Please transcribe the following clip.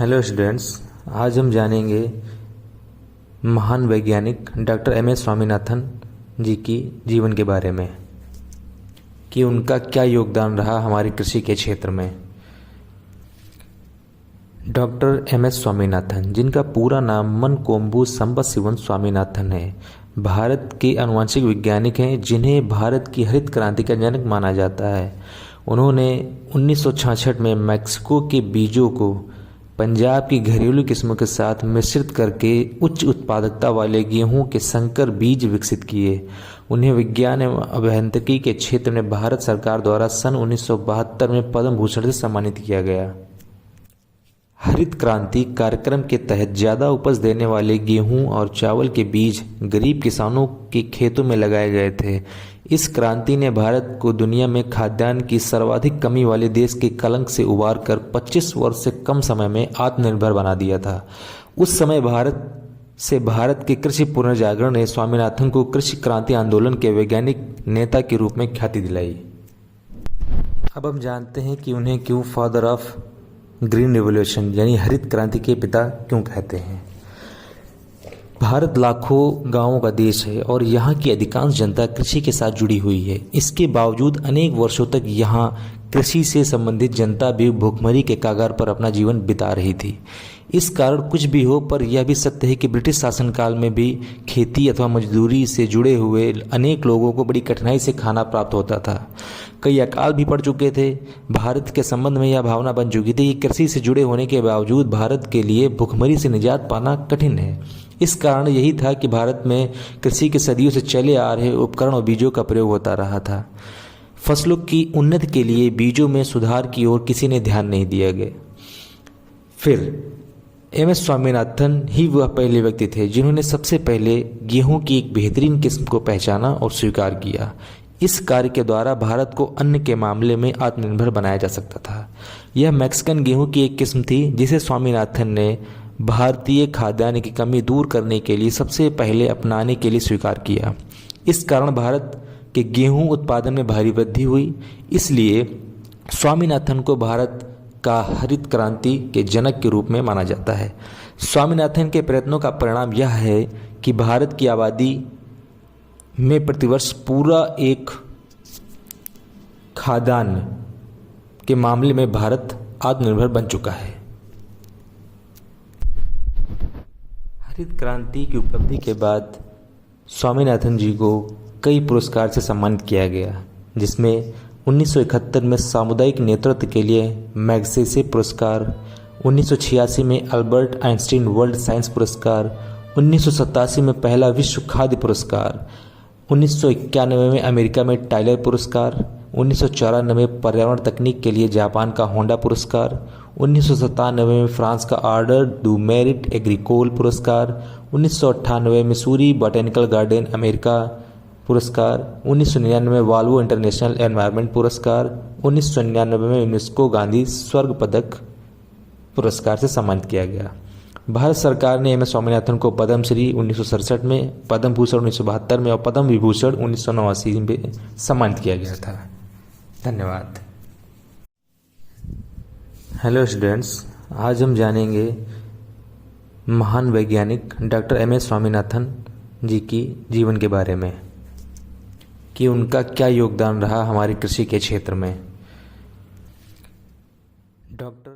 Hello students, आज हम जानेंगे महान वैज्ञानिक डॉक्टर एम एस स्वामीनाथन जी की जीवन के बारे में कि उनका क्या योगदान रहा हमारी कृषि के क्षेत्र में। डॉक्टर एम एस स्वामीनाथन, जिनका पूरा नाम मनकोम्बू संबशिवन स्वामीनाथन है, भारत के आनुवंशिक वैज्ञानिक हैं जिन्हें भारत की हरित क्रांति का जनक माना जाता है। उन्होंने 1966 में मैक्सिको के बीजों को पंजाब की घरेलू किस्मों के साथ मिश्रित करके उच्च उत्पादकता वाले गेहूं के संकर बीज विकसित किए। उन्हें विज्ञान एवं अभियांत्रिकी के क्षेत्र में भारत सरकार द्वारा सन 1972 में पद्म भूषण से सम्मानित किया गया। हरित क्रांति कार्यक्रम के तहत ज़्यादा उपज देने वाले गेहूं और चावल के बीज गरीब किसानों के खेतों में लगाए गए थे। इस क्रांति ने भारत को दुनिया में खाद्यान्न की सर्वाधिक कमी वाले देश के कलंक से उबार कर 25 वर्ष से कम समय में आत्मनिर्भर बना दिया था। उस समय भारत के कृषि पुनर्जागरण ने स्वामीनाथन को कृषि क्रांति आंदोलन के वैज्ञानिक नेता के रूप में ख्याति दिलाई। अब हम जानते हैं कि उन्हें क्यों फादर ऑफ ग्रीन रिवॉल्यूशन यानी हरित क्रांति के पिता क्यों कहते हैं। भारत लाखों गांवों का देश है और यहाँ की अधिकांश जनता कृषि के साथ जुड़ी हुई है। इसके बावजूद अनेक वर्षों तक यहाँ कृषि से संबंधित जनता भी भूखमरी के कगार पर अपना जीवन बिता रही थी। इस कारण कुछ भी हो, पर यह भी सत्य है कि ब्रिटिश शासनकाल में भी खेती अथवा मजदूरी से जुड़े हुए अनेक लोगों को बड़ी कठिनाई से खाना प्राप्त होता था। कई अकाल भी पड़ चुके थे। भारत के संबंध में यह भावना बन चुकी थी कि कृषि से जुड़े होने के बावजूद भारत के लिए भूखमरी से निजात पाना कठिन है। इस कारण यही था कि भारत में कृषि के सदियों से चले आ रहे उपकरण और बीजों का प्रयोग होता रहा था। फसलों की उन्नति के लिए बीजों में सुधार की ओर किसी ने ध्यान नहीं दिया गया। फिर एम एस स्वामीनाथन ही वह पहले व्यक्ति थे जिन्होंने सबसे पहले गेहूं की एक बेहतरीन किस्म को पहचाना और स्वीकार किया। इस कार्य के द्वारा भारत को अन्न के मामले में आत्मनिर्भर बनाया जा सकता था। यह मैक्सिकन गेहूं की एक किस्म थी जिसे स्वामीनाथन ने भारतीय खाद्यान्न की कमी दूर करने के लिए सबसे पहले अपनाने के लिए स्वीकार किया। इस कारण भारत के गेहूं उत्पादन में भारी वृद्धि हुई। इसलिए स्वामीनाथन को भारत का हरित क्रांति के जनक के रूप में माना जाता है। स्वामीनाथन के प्रयत्नों का परिणाम यह है कि भारत की आबादी में प्रतिवर्ष पूरा एक खाद्यान्न के मामले में भारत आत्मनिर्भर बन चुका है। हरित क्रांति की उपलब्धि के बाद स्वामीनाथन जी को कई पुरस्कार से सम्मानित किया गया, जिसमें 1971 में सामुदायिक नेतृत्व के लिए मैग्सेसे पुरस्कार, 1986 में अल्बर्ट आइंस्टीन वर्ल्ड साइंस पुरस्कार, 1987 में पहला विश्व खाद्य पुरस्कार, 1991 में अमेरिका में टाइलर पुरस्कार, 1994 में पर्यावरण तकनीक के लिए जापान का होंडा पुरस्कार, 1997 में फ्रांस का आर्डर डू मेरिट एग्रीकोल पुरस्कार, 1998 में सूरी बॉटेनिकल गार्डन अमेरिका पुरस्कार, 1999 में वाल्वो इंटरनेशनल एनवायरनमेंट पुरस्कार, 1999 में यूनेस्को गांधी स्वर्ग पदक पुरस्कार से सम्मानित किया गया। भारत सरकार ने एम एस स्वामीनाथन को पद्म श्री 1967 में, पद्म भूषण 1972 में और पद्म विभूषण 1989 में सम्मानित किया गया था। धन्यवाद। हेलो स्टूडेंट्स, आज हम जानेंगे महान वैज्ञानिक डॉक्टर एम एस स्वामीनाथन जी की जीवन के बारे में कि उनका क्या योगदान रहा हमारी कृषि के क्षेत्र में। डॉक्टर